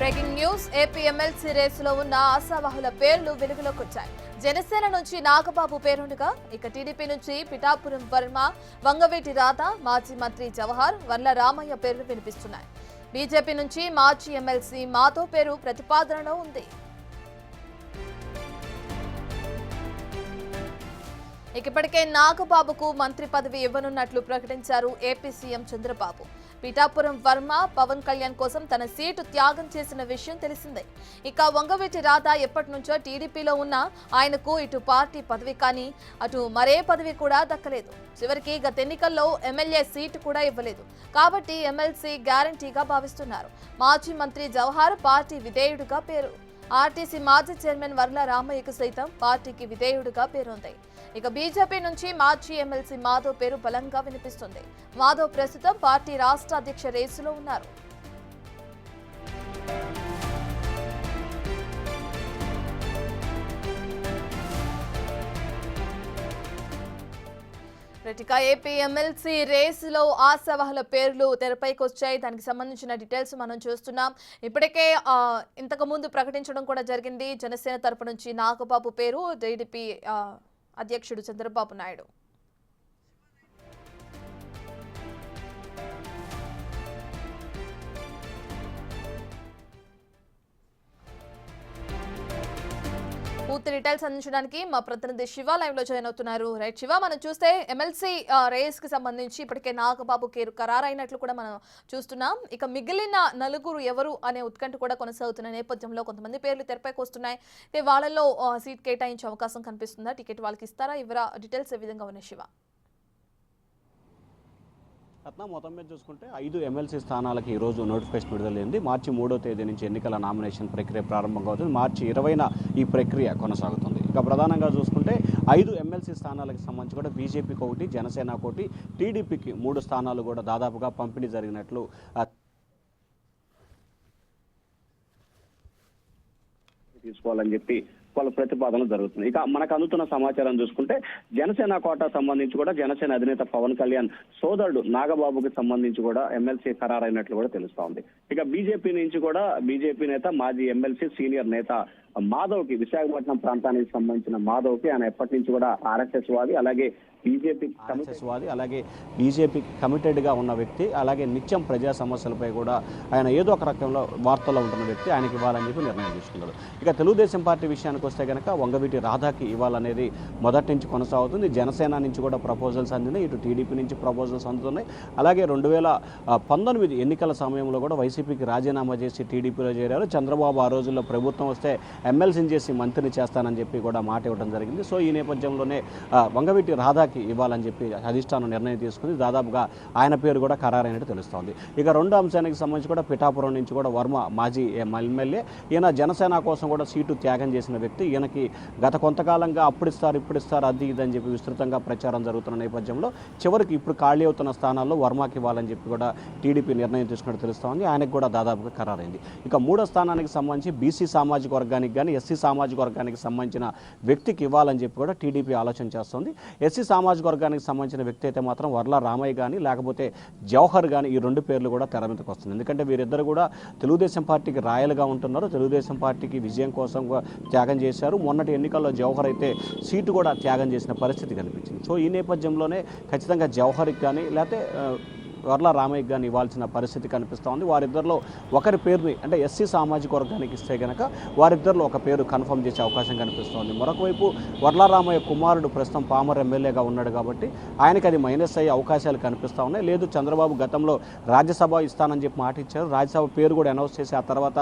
Breaking news AP MLC రేసులో ఉన్న ఆశావాహుల పేర్లు వెలుగులోకి వచ్చాయి. జనసేన నుంచి నాగబాబు పేరుండగా ఇక టీడీపీ నుంచి పిఠాపురం వర్మ, వంగవీటి రాధ, మాజీ మంత్రి జవహర్, వర్ల రామయ్య పేర్లు వినిపిస్తున్నాయి. బీజేపీ నుంచి మాజీ ఎమ్మెల్సీ మాధవ్ పేరు ప్రతిపాదనలో ఉంది. ఇప్పటికే నాగబాబుకు మంత్రి పదవి ఇవ్వనున్నట్లు ప్రకటించారు ఏపీ సీఎం చంద్రబాబు. పిఠాపురం వర్మ పవన్ కళ్యాణ్ కోసం తన సీటు త్యాగం చేసిన విషయం తెలిసిందే. ఇక వంగవీటి రాధ ఎప్పటి నుంచో టీడీపీలో ఉన్న ఆయనకు ఇటు పార్టీ పదవి కానీ అటు మరే పదవి కూడా దక్కలేదు. చివరికి గత ఎన్నికల్లో ఎమ్మెల్యే సీటు కూడా ఇవ్వలేదు. కాబట్టి ఎమ్మెల్సీ గ్యారంటీగా భావిస్తున్నారు. మాజీ మంత్రి జవహర్ పార్టీ విధేయుడుగా పేరు. ఆర్టీసీ మాజీ చైర్మన్ వర్ల రామయ్యకు సైతం పార్టీకి విధేయుడుగా పేరుంది. ఇక బీజేపీ నుంచి మాజీ ఎమ్మెల్సీ మాధవ్ పేరు బలంగా వినిపిస్తుంది. మాధవ్ ప్రస్తుతం పార్టీ రాష్ట్ర అధ్యక్ష రేసులో ఉన్నారు. ఏపీ ఎమ్మెల్సీ రేసులో ఆశావాహుల పేర్లు తెరపైకి వచ్చాయి. దానికి సంబంధించిన డీటెయిల్స్ మనం చూస్తున్నాం. ఇప్పటికే ఇంతకు ముందు ప్రకటించడం కూడా జరిగింది. జనసేన తరపు నుంచి నాగబాబు పేరు, టీడీపీ అధ్యక్షుడు చంద్రబాబు నాయుడు. పూర్తి డీటెయిల్స్ అందించడానికి మా ప్రతినిధి శివ లైవ్ లో జాయిన్ అవుతున్నారు. రైట్ శివ, మనం చూస్తే ఎమ్మెల్సీ రేస్ కి సంబంధించి ఇప్పటికే నాగబాబు కేరు ఖరారైనట్లు కూడా మనం చూస్తున్నాం. ఇక మిగిలిన నలుగురు ఎవరు అనే ఉత్కంఠ కూడా కొనసాగుతున్న నేపథ్యంలో కొంతమంది పేర్లు తెరపైకి వస్తున్నాయి. వాళ్ళలో సీట్ కేటాయించే అవకాశం కనిపిస్తుందా? టికెట్ వాళ్ళకి ఇస్తారా? ఇవరా డీటెయిల్స్ ఏ విధంగా ఉన్నాయి శివ? మొత్తం మీద చూసుకుంటే 5 ఎమ్మెల్సీ స్థానాలకు ఈరోజు నోటిఫికేషన్ విడుదలైంది. మార్చి 3వ తేదీ నుంచి ఎన్నికల నామినేషన్ ప్రక్రియ ప్రారంభంగా అవుతుంది. మార్చి 20న ఈ ప్రక్రియ కొనసాగుతుంది. ఇక ప్రధానంగా చూసుకుంటే 5 ఎమ్మెల్సీ స్థానాలకు సంబంధించి కూడా బీజేపీకి 1, జనసేనకు 1, టీడీపీకి 3 స్థానాలు కూడా దాదాపుగా పంపిణీ జరిగినట్లు తీసుకోవాలని చెప్పి వాళ్ళ ప్రతిపాదన జరుగుతుంది. ఇక మనకు అందుతున్న సమాచారం చూసుకుంటే జనసేన కోటా సంబంధించి కూడా జనసేన అధినేత పవన్ కళ్యాణ్ సోదరుడు నాగబాబుకి సంబంధించి కూడా ఎమ్మెల్సీ ఖరారైనట్లు కూడా తెలుస్తా ఉంది. ఇక బీజేపీ నుంచి కూడా బీజేపీ నేత మాజీ ఎమ్మెల్సీ సీనియర్ నేత మాధవ్కి, విశాఖపట్నం ప్రాంతానికి సంబంధించిన మాధవ్కి, ఆయన ఎప్పటి నుంచి కూడా ఆర్ఎస్ఎస్ వాది, అలాగే బీజేపీ కమిటెడ్ గా ఉన్న వ్యక్తి, అలాగే నిత్యం ప్రజా సమస్యలపై కూడా ఆయన ఏదో ఒక రకంలో వార్తల్లో ఉంటున్న వ్యక్తి, ఆయనకి ఇవ్వాలని చెప్పి నిర్ణయం తీసుకున్నారు. ఇక తెలుగుదేశం పార్టీ విషయానికి వస్తే కనుక వంగవీటి రాధాకి ఇవ్వాలనేది మొదటి నుంచి కొనసాగుతుంది. జనసేన నుంచి కూడా ప్రపోజల్స్ అందినాయి, ఇటు టీడీపీ నుంచి ప్రపోజల్స్ అందుతున్నాయి. అలాగే 2019 ఎన్నికల సమయంలో కూడా వైసీపీకి రాజీనామా చేసి టీడీపీలో చేరారు. చంద్రబాబు ఆ రోజుల్లో ప్రభుత్వం వస్తే ఎమ్మెల్సీని చేసి మంత్రిని చేస్తానని చెప్పి కూడా మాట ఇవ్వడం జరిగింది. సో ఈ నేపథ్యంలోనే వంగవీటి రాధాకి ఇవ్వాలని చెప్పి అధిష్టానం నిర్ణయం తీసుకుంది. దాదాపుగా ఆయన పేరు కూడా ఖరారైనట్టు తెలుస్తోంది. ఇక 2వ అంశానికి సంబంధించి కూడా పిఠాపురం నుంచి కూడా వర్మ మాజీ ఎమ్మెల్యే, ఈయన జనసేన కోసం కూడా సీటు త్యాగం చేసిన వ్యక్తి. ఈయనకి గత కొంతకాలంగా అప్పుడిస్తారు ఇప్పుడిస్తారు అది ఇదని చెప్పి విస్తృతంగా ప్రచారం జరుగుతున్న నేపథ్యంలో చివరికి ఇప్పుడు ఖాళీ అవుతున్న స్థానాల్లో వర్మకి ఇవ్వాలని చెప్పి కూడా టీడీపీ నిర్ణయం తీసుకున్నట్టు తెలుస్తోంది. ఆయనకు కూడా దాదాపుగా ఖరారైంది. ఇక 3వ స్థానానికి సంబంధించి బీసీ సామాజిక వర్గానికి కానీ ఎస్సీ సామాజిక వర్గానికి సంబంధించిన వ్యక్తికి ఇవ్వాలని చెప్పి కూడా టీడీపీ ఆలోచన చేస్తుంది. ఎస్సీ సామాజిక వర్గానికి సంబంధించిన వ్యక్తి అయితే మాత్రం వర్ల రామయ్య కానీ లేకపోతే జవహర్ కానీ, ఈ 2 పేర్లు కూడా తెర మీదకి వస్తుంది. ఎందుకంటే వీరిద్దరు కూడా తెలుగుదేశం పార్టీకి రాయలుగా ఉంటున్నారు. తెలుగుదేశం పార్టీకి విజయం కోసం త్యాగం చేశారు. మొన్నటి ఎన్నికల్లో జవహర్ అయితే సీటు కూడా త్యాగం చేసిన పరిస్థితి కనిపించింది. సో ఈ నేపథ్యంలోనే ఖచ్చితంగా జవహర్కి కానీ లేకపోతే వర్ల రామయ్యకి కానీ ఇవ్వాల్సిన పరిస్థితి కనిపిస్తూ ఉంది. వారిద్దరిలో ఒకరి పేరుని అంటే ఎస్సీ సామాజిక వర్గానికి ఇస్తే కనుక వారిద్దరిలో ఒక పేరు కన్ఫర్మ్ చేసే అవకాశం కనిపిస్తోంది. మరొక వైపు వర్ల రామయ్య కుమారుడు ప్రస్తుతం పామర్ ఎమ్మెల్యేగా ఉన్నాడు కాబట్టి ఆయనకి అది మైనస్ అయ్యే అవకాశాలు కనిపిస్తూ ఉన్నాయి. లేదు, చంద్రబాబు గతంలో రాజ్యసభ ఇస్తానని చెప్పి మాట ఇచ్చారు. రాజ్యసభ పేరు కూడా అనౌన్స్ చేసి ఆ తర్వాత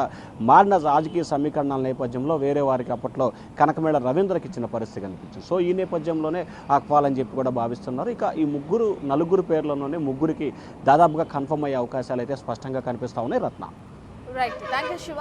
మారిన రాజకీయ సమీకరణాల నేపథ్యంలో వేరే వారికి అప్పట్లో కనకమేళ రవీంద్రకి ఇచ్చిన పరిస్థితి కనిపించింది. సో ఈ నేపథ్యంలోనే ఆక్వాలని చెప్పి కూడా భావిస్తున్నారు. ఇక ఈ నలుగురు పేర్లలోనే ముగ్గురికి దాదాపుగా కన్ఫర్మ్ అయ్యే అవకాశాలు అయితే స్పష్టంగా కనిపిస్తా ఉన్నాయి. రత్న. Right, thank you Shiva.